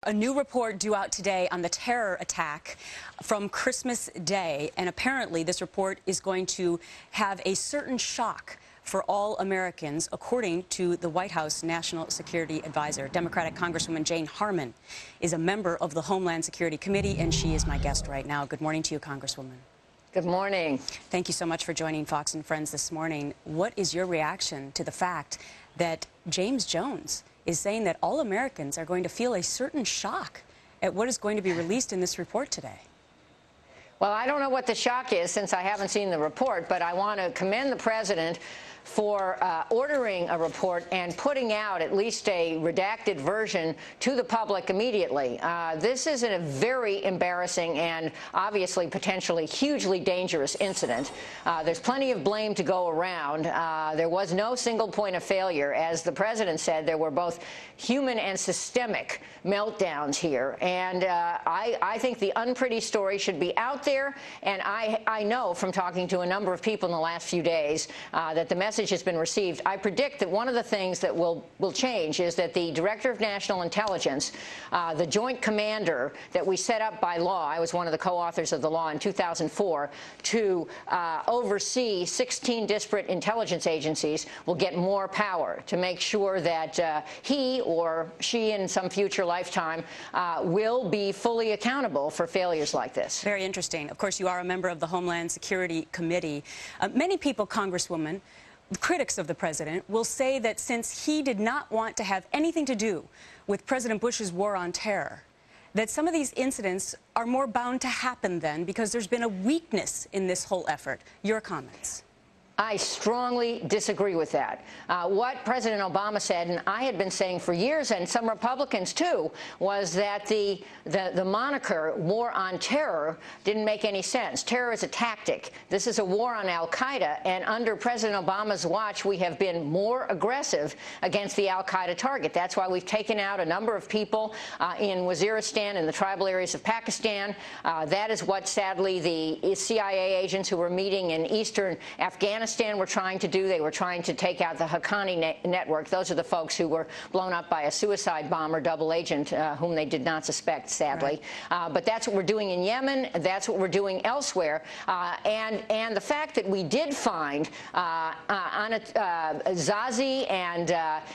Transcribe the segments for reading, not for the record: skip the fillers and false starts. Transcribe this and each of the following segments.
A new report due out today on the terror attack from Christmas Day, and apparently this report is going to have a certain shock for all Americans, according to the White House National Security Advisor. Democratic Congresswoman Jane Harman is a member of the Homeland Security Committee, and she is my guest right now. Good morning to you, Congresswoman. Good morning. Thank you so much for joining Fox and Friends this morning. What is your reaction to the fact that James Jones is saying that all Americans are going to feel a certain shock at what is going to be released in this report today? Well, I don't know what the shock is since I haven't seen the report, but I want to commend the president for ordering a report and putting out at least a redacted version to the public immediately. This is a very embarrassing and obviously potentially hugely dangerous incident. There's plenty of blame to go around. There was no single point of failure. As the president said, there were both human and systemic meltdowns here. And I think the unpretty story should be out there. And I know from talking to a number of people in the last few days that the message has been received. I predict that one of the things that will change is that the Director of National Intelligence, the Joint Commander that we set up by law, I was one of the co-authors of the law in 2004, to oversee 16 disparate intelligence agencies, will get more power to make sure that he or she in some future lifetime will be fully accountable for failures like this. Very interesting. Of course, you are a member of the Homeland Security Committee. Many people, Congresswoman, critics of the president, will say that since he did not want to have anything to do with President Bush's war on terror, that some of these incidents are more bound to happen then because there's been a weakness in this whole effort. Your comments? I strongly disagree with that. What President Obama said, and I had been saying for years, and some Republicans too, was that the moniker war on terror didn't make any sense. Terror is a tactic. This is a war on al-Qaeda, and under President Obama's watch, we have been more aggressive against the al-Qaeda target. That's why we've taken out a number of people in Waziristan and the tribal areas of Pakistan. That is what, sadly, the CIA agents who were meeting in eastern Afghanistan were trying to do. They were trying to take out the Haqqani network. Those are the folks who were blown up by a suicide bomber, double agent, whom they did not suspect, sadly. Right. But that's what we're doing in Yemen. That's what we're doing elsewhere. And the fact that we did find Zazi and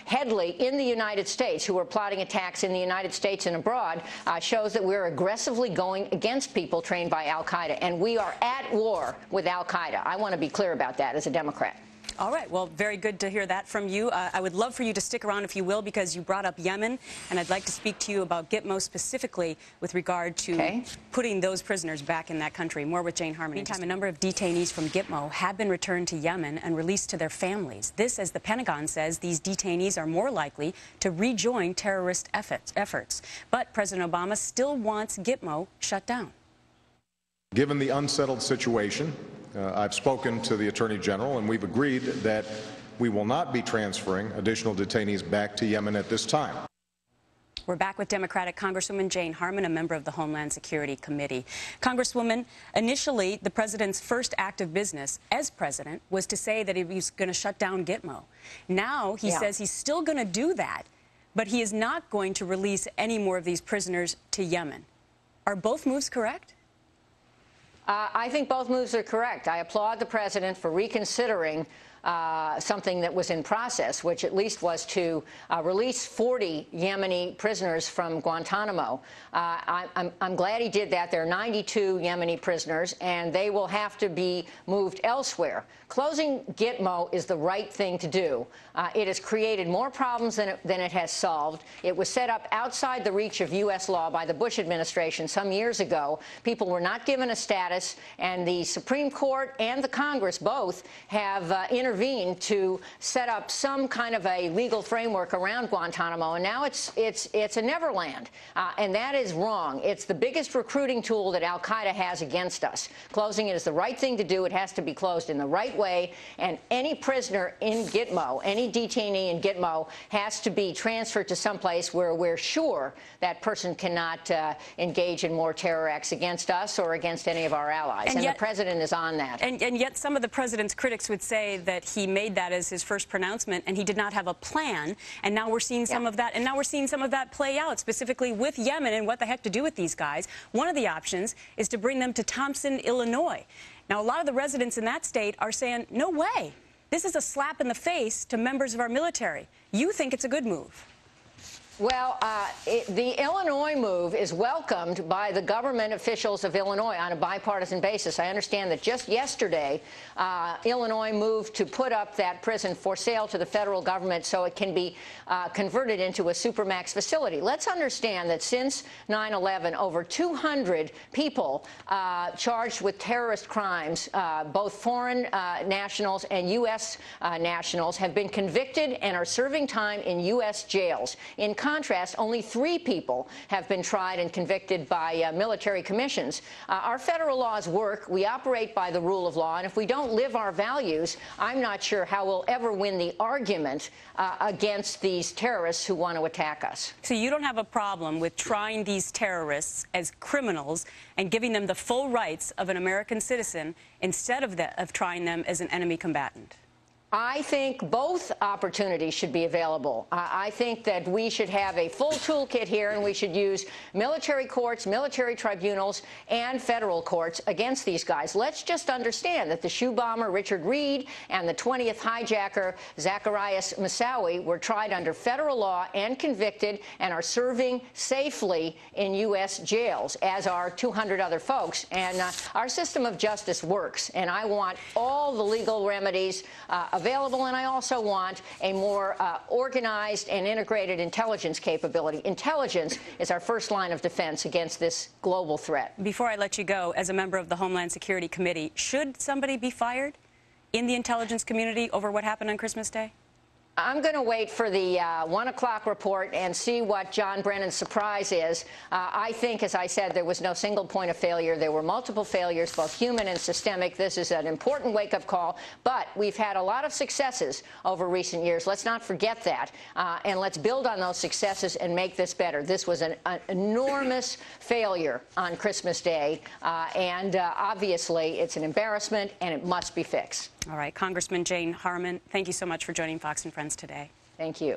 Headley in the United States, who were plotting attacks in the United States and abroad, shows that we're aggressively going against people trained by al-Qaeda. And we are at war with al-Qaeda. I want to be clear about that as a Democrat. All right. Well, very good to hear that from you. I would love for you to stick around, if you will, because you brought up Yemen, and I'd like to speak to you about Gitmo specifically with regard to putting those prisoners back in that country. More with Jane Harman. Meantime, a number of detainees from Gitmo have been returned to Yemen and released to their families. This, as the Pentagon says, these detainees are more likely to rejoin terrorist efforts. But President Obama still wants Gitmo shut down. Given the unsettled situation, I've spoken to the Attorney General, and we've agreed that we will not be transferring additional detainees back to Yemen at this time. We're back with Democratic Congresswoman Jane Harman, a member of the Homeland Security Committee. Congresswoman, initially, the president's first act of business as president was to say that he was going to shut down Gitmo. Now he says he's still going to do that, but he is not going to release any more of these prisoners to Yemen. Are both moves correct? I think both moves are correct. I applaud the president for reconsidering something that was in process, which at least was to release 40 Yemeni prisoners from Guantanamo. I'm glad he did that. There are 92 Yemeni prisoners, and they will have to be moved elsewhere. Closing Gitmo is the right thing to do. It has created more problems than it has solved. It was set up outside the reach of U.S. law by the Bush administration some years ago. People were not given a status, and the Supreme Court and the Congress both have intervened to set up some kind of a legal framework around Guantanamo, and now it's a neverland, and that is wrong. It's the biggest recruiting tool that al-Qaeda has against us. Closing it is the right thing to do. It has to be closed in the right way, and any prisoner in Gitmo, any detainee in Gitmo, has to be transferred to someplace where we're sure that person cannot engage in more terror acts against us or against any of our allies. And yet, the president is on that. And yet some of the president's critics would say that that he made that as his first pronouncement, and he did not have a plan. And now we're seeing some of that, and now we're seeing some of that play out, specifically with Yemen and what the heck to do with these guys. One of the options is to bring them to Thompson, Illinois. Now, a lot of the residents in that state are saying, no way. This is a slap in the face to members of our military. You think it's a good move? Well, the Illinois move is welcomed by the government officials of Illinois on a bipartisan basis. I understand that just yesterday, Illinois moved to put up that prison for sale to the federal government so it can be converted into a supermax facility. Let's understand that since 9/11, over 200 people charged with terrorist crimes, both foreign nationals and U.S. nationals, have been convicted and are serving time in U.S. jails. In contrast, only 3 people have been tried and convicted by military commissions. Our federal laws work. We operate by the rule of law, and if we don't live our values, I'm not sure how we'll ever win the argument against these terrorists who want to attack us. So you don't have a problem with trying these terrorists as criminals and giving them the full rights of an American citizen instead of trying them as an enemy combatant? I think both opportunities should be available. I think that we should have a full toolkit here, and we should use military courts, military tribunals, and federal courts against these guys. Let's just understand that the shoe bomber Richard Reed and the 20th hijacker Zacarias Moussaoui were tried under federal law and convicted and are serving safely in U.S. jails, as are 200 other folks. And our system of justice works, and I want all the legal remedies available, and I also want a more organized and integrated intelligence capability. Intelligence is our first line of defense against this global threat. Before I let you go, as a member of the Homeland Security Committee, should somebody be fired in the intelligence community over what happened on Christmas Day? I'm going to wait for the 1 o'clock report and see what John Brennan's surprise is. I think, as I said, there was no single point of failure. There were multiple failures, both human and systemic. This is an important wake-up call, but we've had a lot of successes over recent years. Let's not forget that, and let's build on those successes and make this better. This was an enormous failure on Christmas Day, and obviously it's an embarrassment, and it must be fixed. All right. Congressman Jane Harman, thank you so much for joining Fox and Friends today. Thank you.